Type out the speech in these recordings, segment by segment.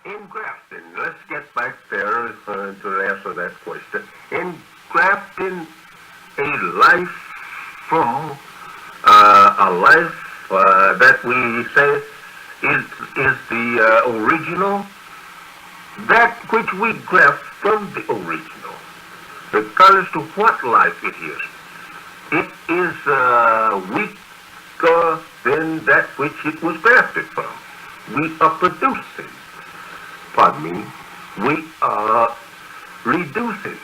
In grafting, let's get back there to answer that question. In grafting a life from a life that we say is the original, that which we graft from the original, regardless to what life it is weaker than that which it was grafted from. We are producing, pardon me, we are reducing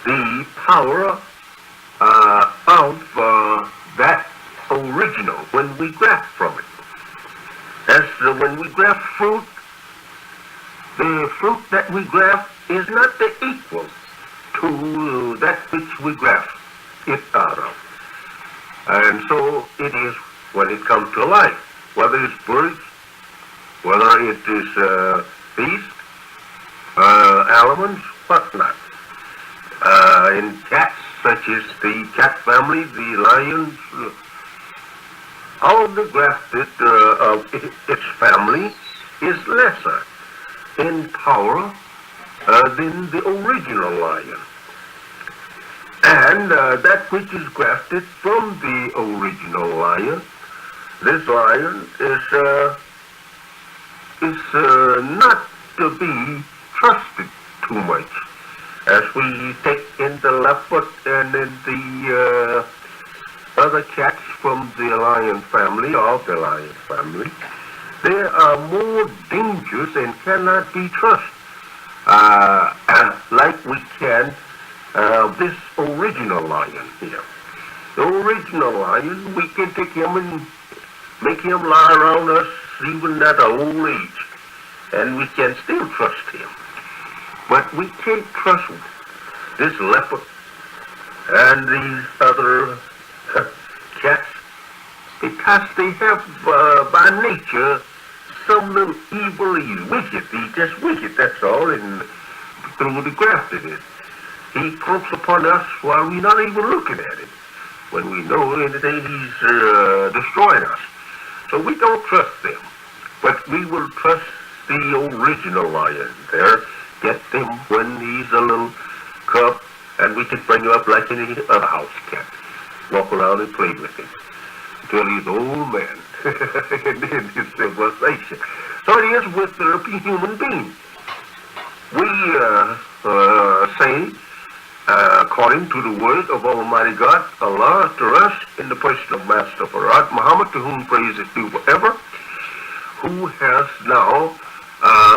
the power of that original when we graft from it. As when we graft fruit, the fruit that we graft is not the equal to that which we graft it out of. And so it is when it comes to life, whether it's birds, whether it is beasts, animals, whatnot. In cats, such as the cat family, the lions, all the grafted of its family is lesser in power than the original lion. And that which is grafted from the original lion, this lion is not to be trusted too much. As we take in the leopard and in the other cats from the lion family, of the lion family, they are more dangerous and cannot be trusted like we can this original lion here. The original lion, we can take him and make him lie around us even at an old age, and we can still trust him. But we can't trust this leopard and these other cats because they have by nature some little evil, he's wicked, he's just wicked, that's all, and through the grafted it. He creeps upon us while we're not even looking at him, when we know in the day he's destroying us. So we don't trust them, but we will trust the original lion there. Get him when he's a little cub, and we can bring him up like any other house cat. Walk around and play with him until he's an old man in his civilization. So it is with the human being. We say, according to the word of Almighty God, Allah, to us, in the person of Master Farrakhan Muhammad, to whom praise is due forever, who has now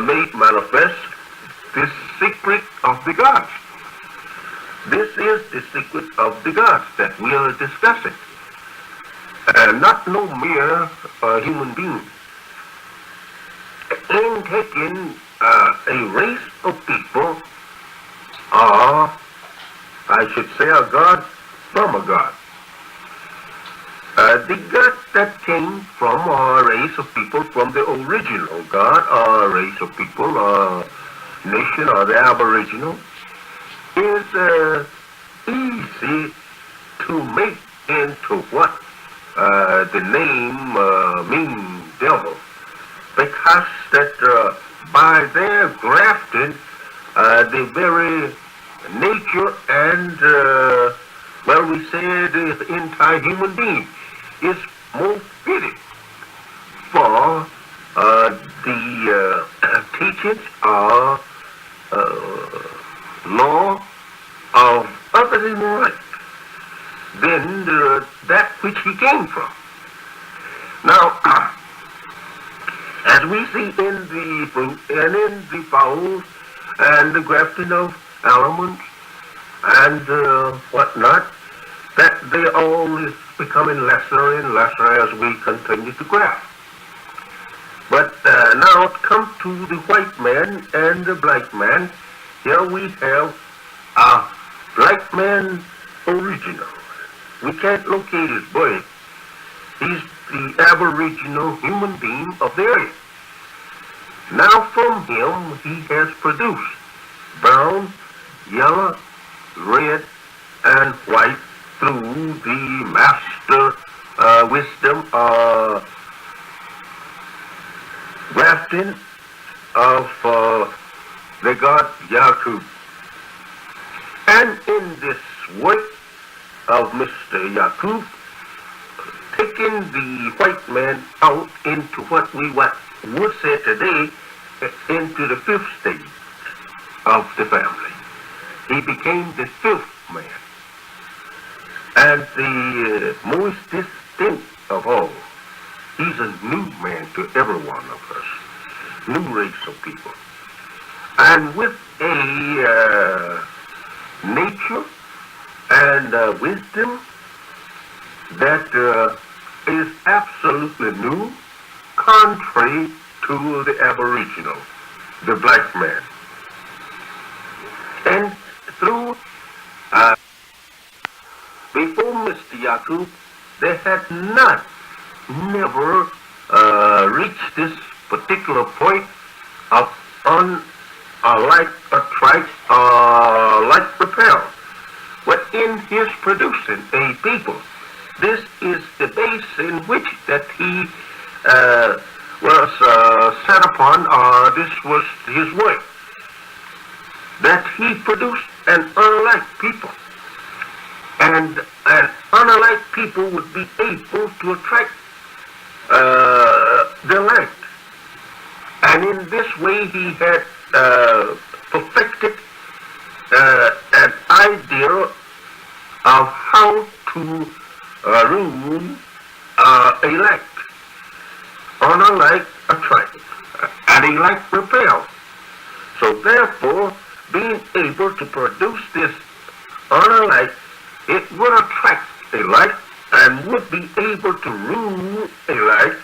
made manifest this secret of the gods. This is the secret of the gods that we are discussing. And not no mere human being. In taking a race of people, or I should say a god from a god. The God that came from a race of people from the original God, or a race of people, or nation, or the Aboriginal, is easy to make into what the name means, devil, because that by their grafting, the very nature and, well, we say the entire human being is more fitted for the teachings or law of other than right than that which he came from. Now, as we see in the fruit and in the fowls and the grafting of elements and whatnot, that they all is becoming lesser and lesser as we continue to graft. But now it comes to the white man and the black man. Here we have a black man original. We can't locate his birth. He's the aboriginal human being of the area. Now from him he has produced brown, yellow, red, and white through the master wisdom grafting of the god Yakub. And in this work of Mr. Yakub, taking the white man out into what we would say today, into the fifth stage of the family. He became the fifth man. And the most distinct of all, he's a new man to every one of us, new race of people. And with a nature and wisdom that is absolutely new, contrary to the aboriginal, the black man. And through, before Mr. Yakub, they had never reached this particular point of like attract, like repel. But in his producing a people, this is the base in which that he was set upon, or this was his work, that he produced an unlike people. And an unlike people would be able to attract the land. And in this way he had perfected an idea of how to rule elect, unlike attract, and elect repel. So therefore, being able to produce this unlike, it would attract a light and would be able to rule a light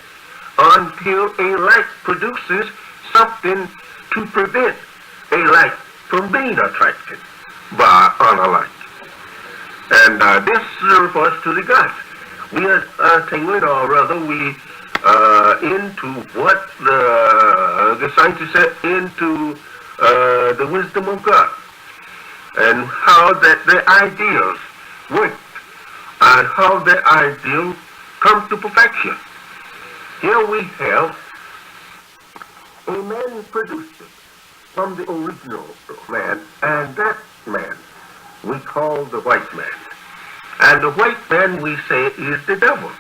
until a light produces something to prevent a light from being attracted by unlike. And this refers to the gods. We are tailored, or rather we into what the scientists said, into the wisdom of God, and how that the ideals work, and how the ideal comes to perfection. Here we have a man produced from the original man, and that man we call the white man. And the white man, we say, is the devil.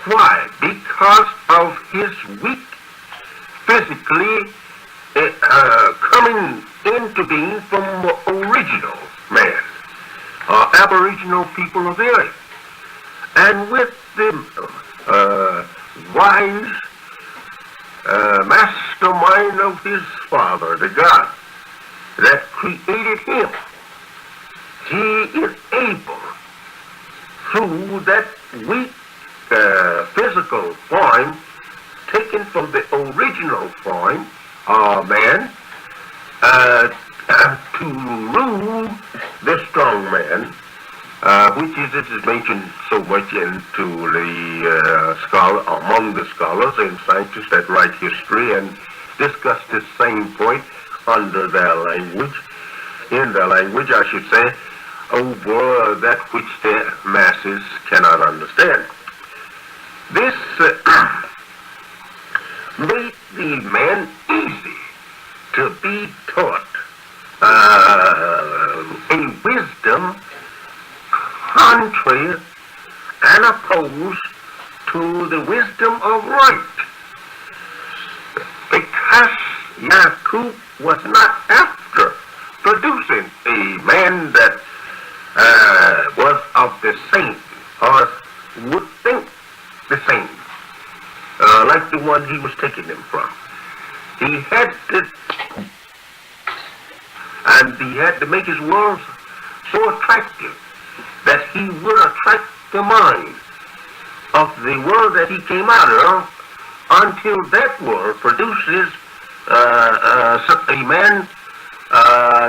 Why? Because of his weak, physically coming into being from the original man, aboriginal people of the earth. And with the wise mastermind of his father, the God that created him, he is able, through that weak physical form taken from the original form of man, to rule the strong man, which is mentioned so much into the among the scholars and scientists that write history and discuss this same point under their language, in their language, I should say, over that which the masses cannot understand. This made the man easy to be taught a wisdom contrary and opposed to the wisdom of right. Because Yakub was not after producing a man that was of the same, or would think the same, like the one he was taking them from. He had to make his world so attractive that he would attract the mind of the world that he came out of, until that world produces a man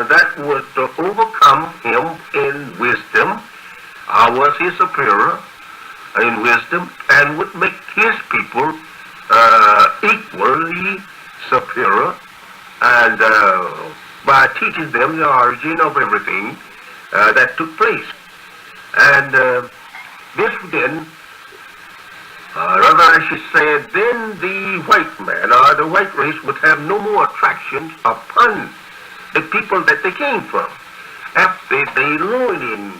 that would overcome him in wisdom, was his superior in wisdom, and would make his people equally superior, and by teaching them the origin of everything that took place. And this then Rather, I should say, then the white man or the white race would have no more attractions upon the people that they came from. After they learn in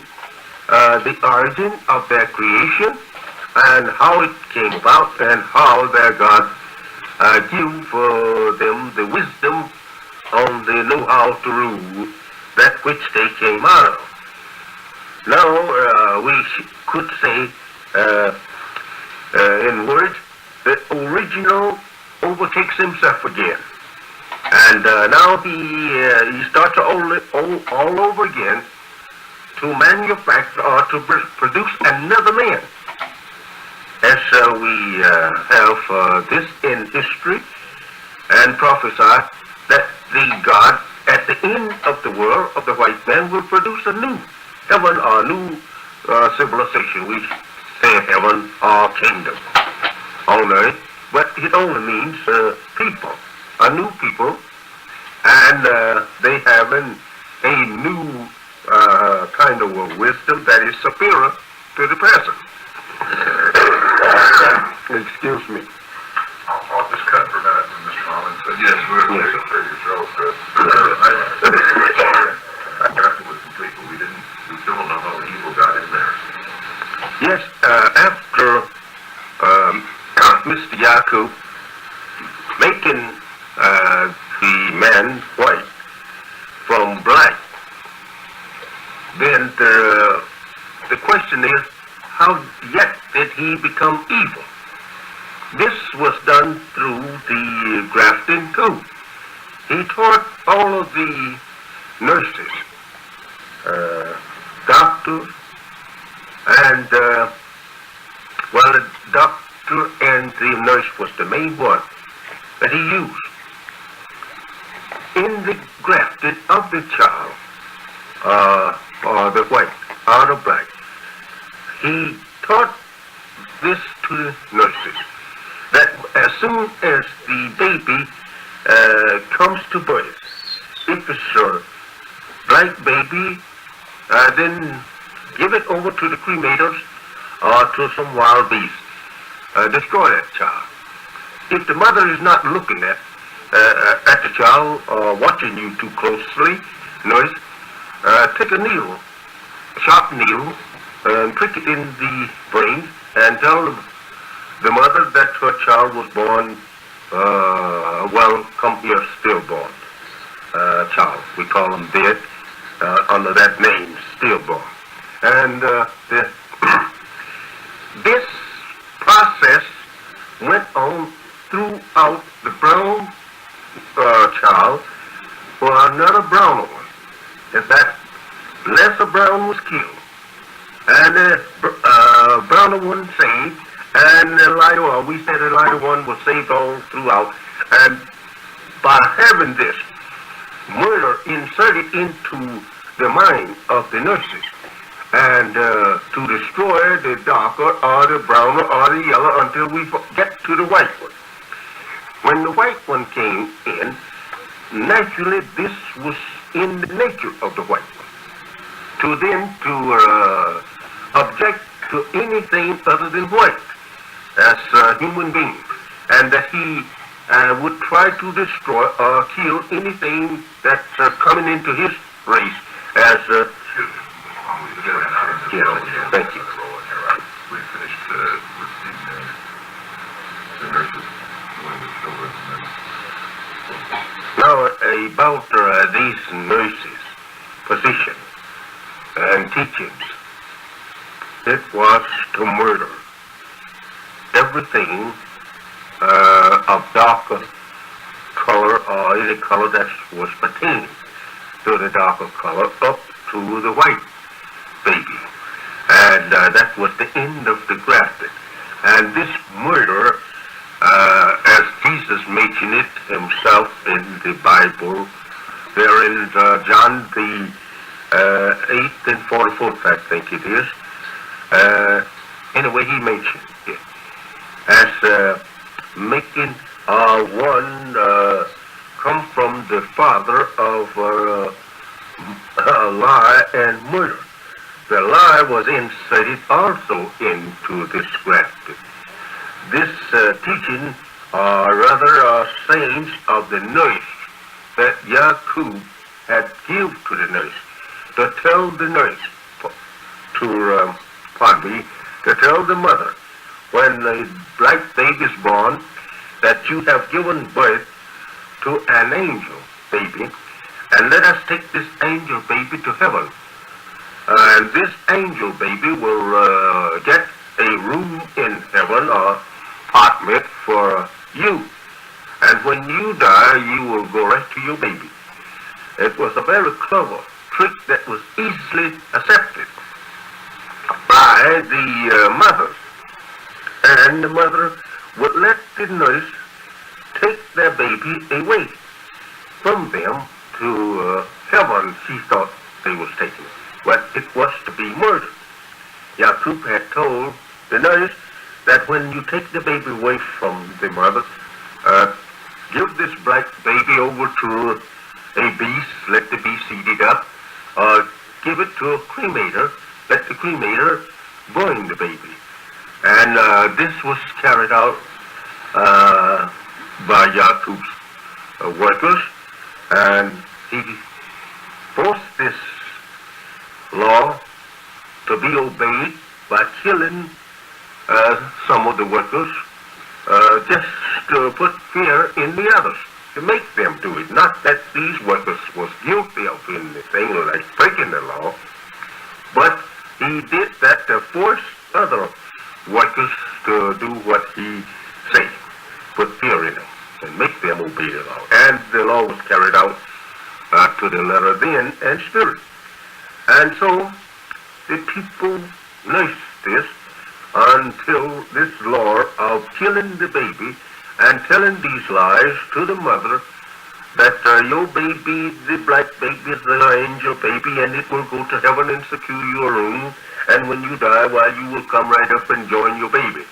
the origin of their creation and how it came about and how their God give them the wisdom on the know-how to rule that which they came out of. Now, we could say in words, the original overtakes himself again. And now he starts all over again to manufacture or to produce another man. As we have this in history and prophesy that the God at the end of the world of the white man will produce a new heaven or new civilization. We say heaven or kingdom on earth, but it only means people, a new people, and they have a new kind of a wisdom that is superior to the present. Excuse me. I'll just cut for that, Mr. Muhammad. So yes, we're superior to I got it was complete, but we still don't know how the evil got in there. Yes, after Mr. Yakub making the man white from black, then the question is, how yet did he become evil? This was done through the grafting too. He taught all of the nurses, doctors, and well, the doctor and the nurse was the main one that he used. In the grafting of the child, or the white, or the black, he taught this to the nurses, that as soon as the baby comes to birth, if it's a black baby, then give it over to the cremators or to some wild beast. Destroy that child. If the mother is not looking at the child or watching you too closely, nurse, take a needle, a sharp needle, and prick it in the brain and tell the mother that her child was born, well, come here, stillborn child. We call them dead under that name, stillborn. And this process went on throughout the brown child for another browner one. If that lesser brown was killed, and the browner one saved, and the lighter one, we said the lighter one was saved all throughout. And by having this murder inserted into the mind of the nurses, and to destroy the darker or the browner or the yellow until we get to the white one. When the white one came in, naturally this was in the nature of the white one. To then to object to anything other than white as a human being, and that he would try to destroy or kill anything that's coming into his race as yes, thank you. We finished with the nurses. Now, about these nurses' position and teachings, it was to murder everything of darker color or any color that was pertaining to the darker color up to the white baby. And that was the end of the grafting. And this murder, as Jesus mentioned it himself in the Bible, there in John the 8th and 44th, I think it is. Anyway, he mentioned it as making one come from the father of lie and murder. The lie was inserted also into this grafting. this teaching, or rather sayings of the nurse that Yaqub had given to the nurse, to tell the nurse, to tell the mother, when the black baby is born, that you have given birth to an angel baby, and let us take this angel baby to heaven. And this angel baby will get a room in heaven or apartment for you. And when you die, you will go right to your baby. It was a very clever trick that was easily accepted by the mother. And the mother would let the nurse take their baby away from them to heaven, she thought they was taking it. But it was to be murdered. Yaqub had told the nurse that when you take the baby away from the mother, give this black baby over to a beast, let the beast eat it up, or give it to a cremator, let the cremator burn the baby. And this was carried out by Yaqub's workers, and he forced this law to be obeyed by killing some of the workers, just to put fear in the others, to make them do it. Not that these workers was guilty of anything like breaking the law, but he did that to force other workers to do what he said, put fear in them, and make them obey the law. And the law was carried out to the letter then and spirit. And so the people nursed this until this law of killing the baby and telling these lies to the mother that your baby, the black baby, is the angel baby, and it will go to heaven and secure your room, and when you die, well, you will come right up and join your baby.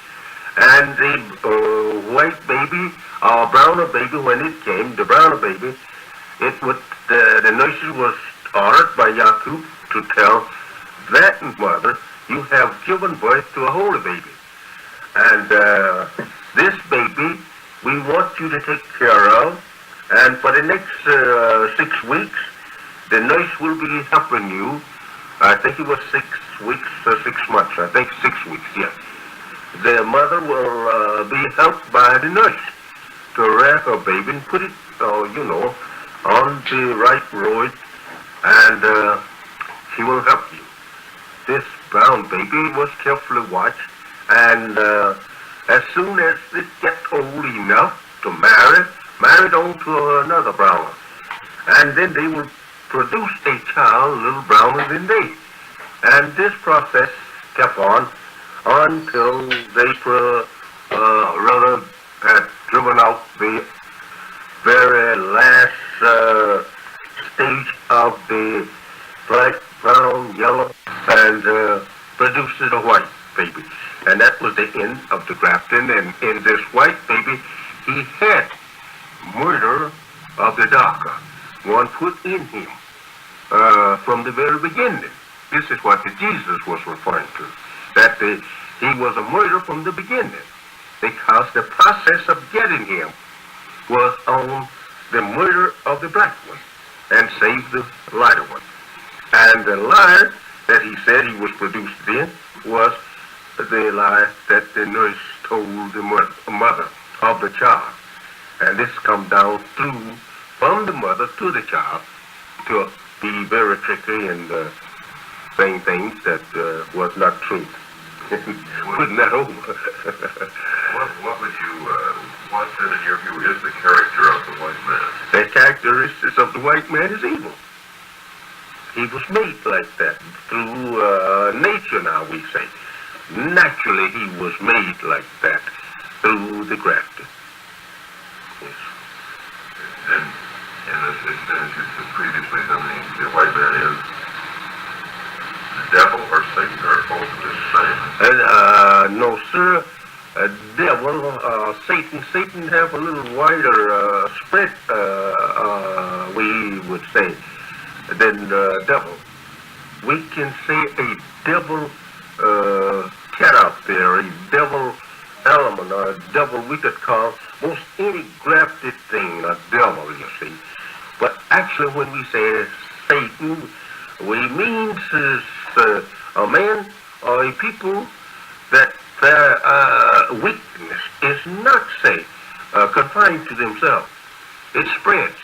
And the white baby, or browner baby, when it came, the browner baby, it would, the nurses was ordered by Yaqub to tell that mother, you have given birth to a holy baby. And this baby, we want you to take care of. And for the next 6 weeks, the nurse will be helping you. I think it was 6 weeks or 6 months. I think 6 weeks, yes. The mother will be helped by the nurse to wrap her baby and put it, on the right road, and she will help you. This brown baby was carefully watched, and as soon as it gets old enough to marry it on to another browner. And then they will produce a child a little browner than they. And this process kept on until they rather had driven out the very last stage of the black, brown, yellow, and produced a white baby. And that was the end of the grafting. And in this white baby, he had murder of the darker one put in him from the very beginning. This is what Jesus was referring to, that he was a murderer from the beginning, because the process of getting him was on the murder of the black one and save the lighter one. And the lie that he said he was produced in was the lie that the nurse told the mother of the child. And this come down through from the mother to the child to be very tricky and saying things that was not true. Putting that over. What would you, what then in your view is the character of the white man? The characteristics of the white man is evil. He was made like that through nature, now we say. Naturally, he was made like that through the grafting. Yes. And as you said previously, the white man is the devil or Satan or both of the same? No, sir. Devil, Satan. Satan have a little wider spread, we would say, than the devil. We can say a devil cat out there, a devil element or devil, we could call most any grafted thing a devil, you see. But actually when we say Satan, we mean a man or a people that their weakness is not, say, confined to themselves. It spreads.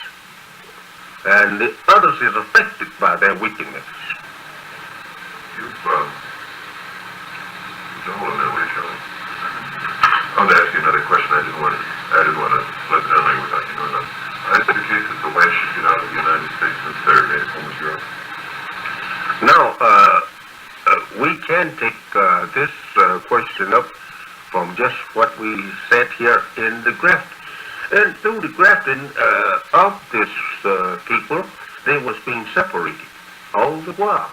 And the others is affected by their wickedness. I want to ask you another question. I didn't want to let it down without you knowing that. Is it the case that the West should get out of the United States and segregate from Europe? Now, we can take this question up from just what we said here in the graft. And through the grafting of this people, they was being separated all the while.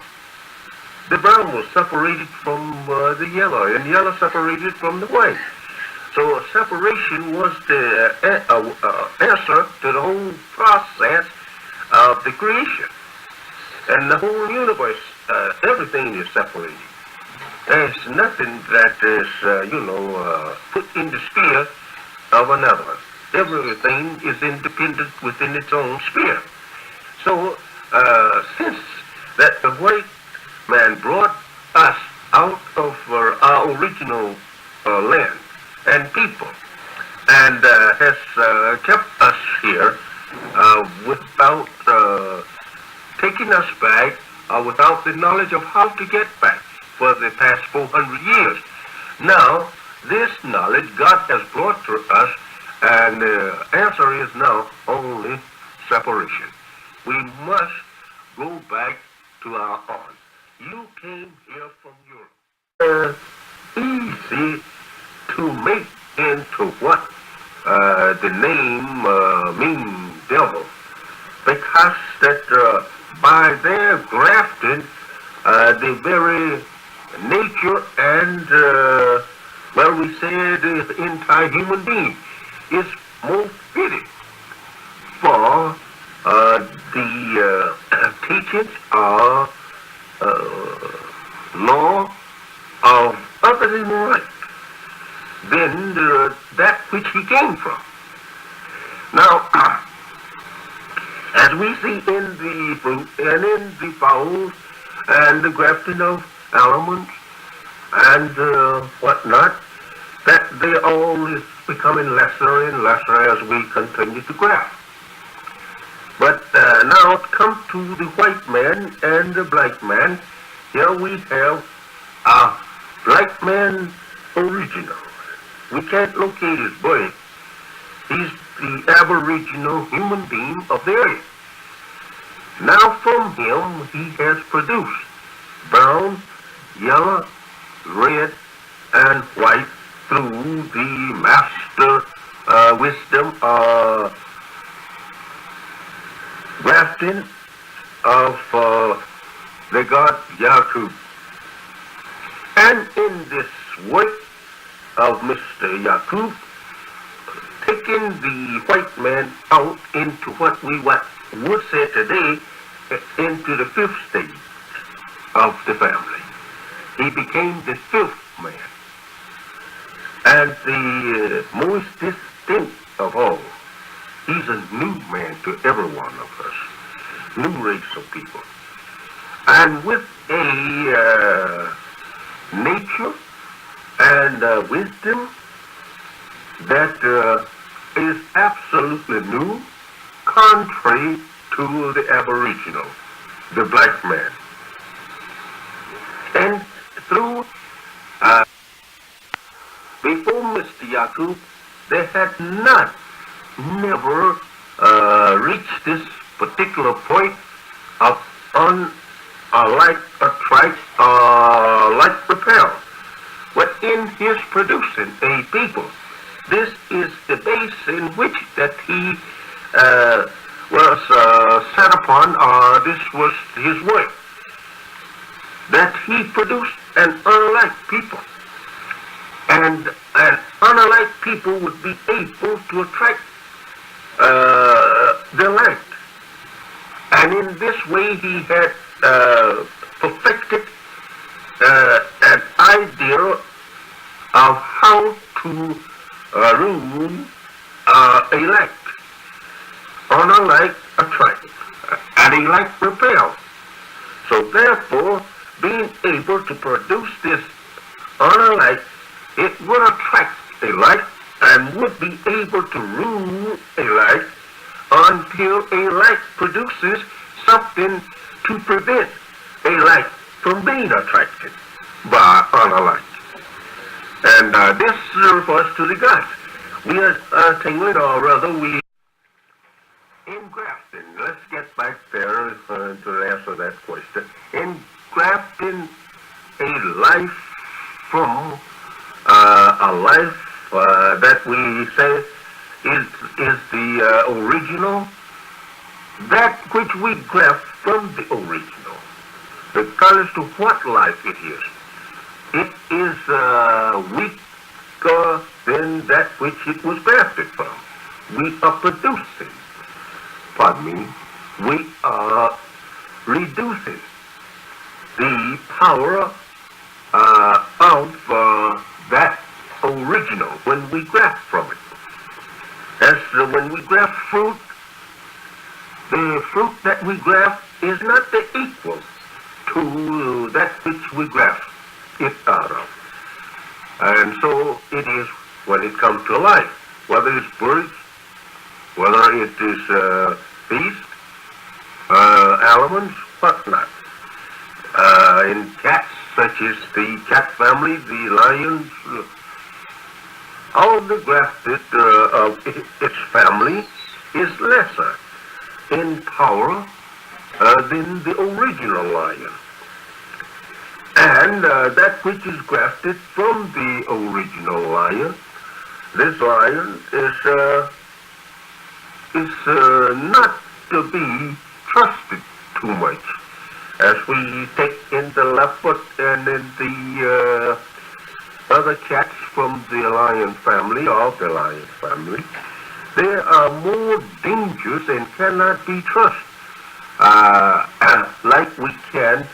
The brown was separated from the yellow, and yellow separated from the white. So separation was the answer to the whole process of the creation. And the whole universe, everything is separated. There's nothing that is, put in the sphere of another. Everything is independent within its own sphere. So, since that the white man brought us out of our original land and people, and has kept us here without taking us back, without the knowledge of how to get back for the past 400 years. Now, this knowledge God has brought to us, and the answer is now only separation. We must go back to our own. You came here from Europe. Easy to make into what the name means, devil, because that by their grafting, the very nature and, we say the entire human being is more fitted for the teachings or law of other than right than that which he came from. Now, as we see in the fruit and in the fowls and the grafting of almonds and whatnot, that they all is becoming lesser and lesser as we continue to graft. But now come to the white man and the black man. Here we have a black man original. We can't locate his birth. He's the aboriginal human being of the earth. Now from him he has produced brown, yellow, red, and white through the master wisdom grafting of the god Yakub. And in this work of Mr. Yakub, taking the white man out into what we would say today, into the fifth stage of the family. He became the fifth man. And the most distinct of all, he's a new man to every one of us, new race of people. And with a nature and wisdom that is absolutely new, contrary to the aboriginal, the black man. And through, before Mr. Yakub, they had never reached this particular point of like attract, like repel. But in his producing a people, this is the base in which that he was set upon, or this was his work, that he produced an unlike people. And an unlike people would be able to attract the light. And in this way he had perfected an idea of how to rule, elect. Honor like attract, and elect repel. So therefore, being able to produce this honor like, it would attract a like and would be able to rule a like until a like produces something to prevent a like from being attracted by honor like. And this refers to the gods. We are tingling, or rather we engrafting. Let's get back there to answer that question. Engrafting a life from a life that we say is the original, that which we graft from the original, regardless to what life it is. It is weaker than that which it was grafted from. We are producing, we are reducing the power of that original when we graft from it. As when we graft fruit, the fruit that we graft is not the equal to that which we graft it out of. And so it is when it comes to life, whether it's birds, whether it is beasts, animals, whatnot. In cats, such as the cat family, the lions, all the grafted of its family is lesser in power than the original lion. And that which is grafted from the original lion, this lion is not to be trusted too much. As we take in the leopard and in the other cats from the lion family, of the lion family, they are more dangerous and cannot be trusted like we can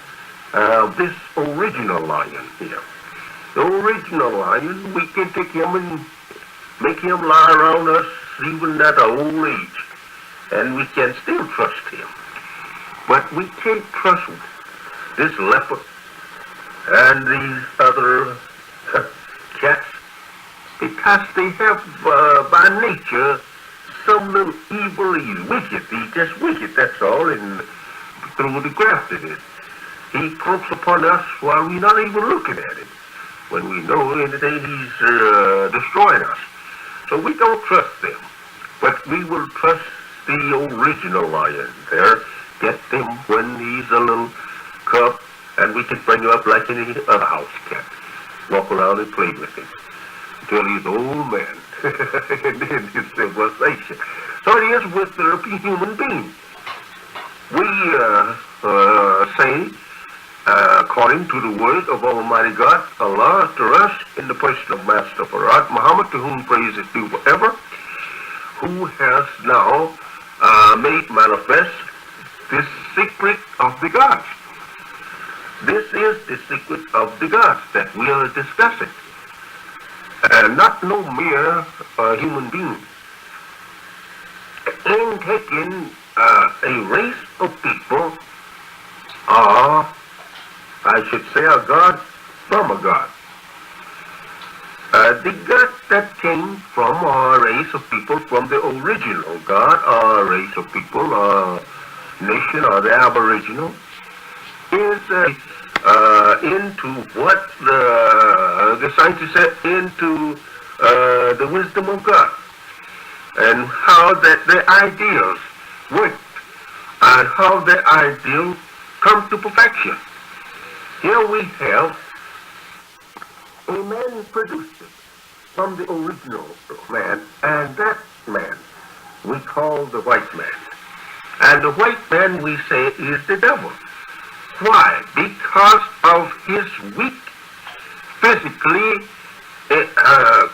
this original lion here. The original lion, we can take him and make him lie around us even at an old age, and we can still trust him. But we can't trust this leopard and these other cats because they have by nature some little evil. He's wicked. He's just wicked, that's all, and through the graftedness. He creeps upon us while we're not even looking at him, when we know in the day he's destroying us. So we don't trust them, but we will trust the original lion there. Get him when he's a little cub, and we can bring him up like any other house cat. Walk around and play with him until he's an old man in his civilization. So it is with the human being. We say, according to the word of Almighty God, Allah, to us, in the person of Master Farrakhan Muhammad, to whom praise is due forever, who has now made manifest this secret of the gods. This is the secret of the gods that we are discussing. Not no mere human being. In taking a race of people, or I should say a god from a god. The god that came from a race of people from the original god, or a race of people, or nation, or the aboriginal, is into what the scientists said, into the wisdom of God, and how that the ideals work, and how the ideal come to perfection. Here we have a man produced from the original man, and that man we call the white man. And the white man, we say, is the devil. Why? Because of his weak, physically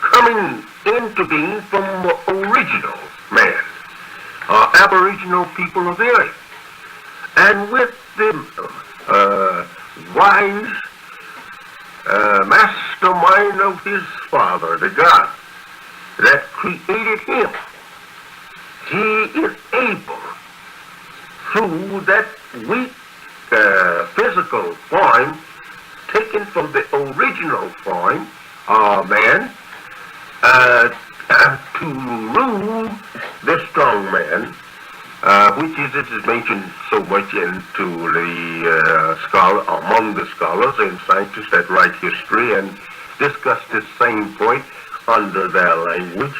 coming into being from the original man, aboriginal people of the earth. And with the wise mastermind of his Father, the God that created him. He is able, through that weak physical form taken from the original form of man, to rule the strong man, which is mentioned so much into the among the scholars and scientists that write history and discuss this same point under their language,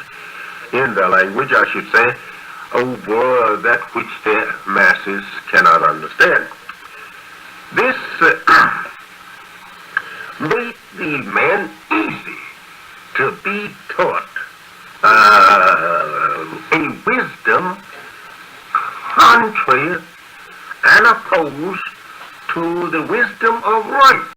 in their language, I should say, over that which the masses cannot understand. This made the man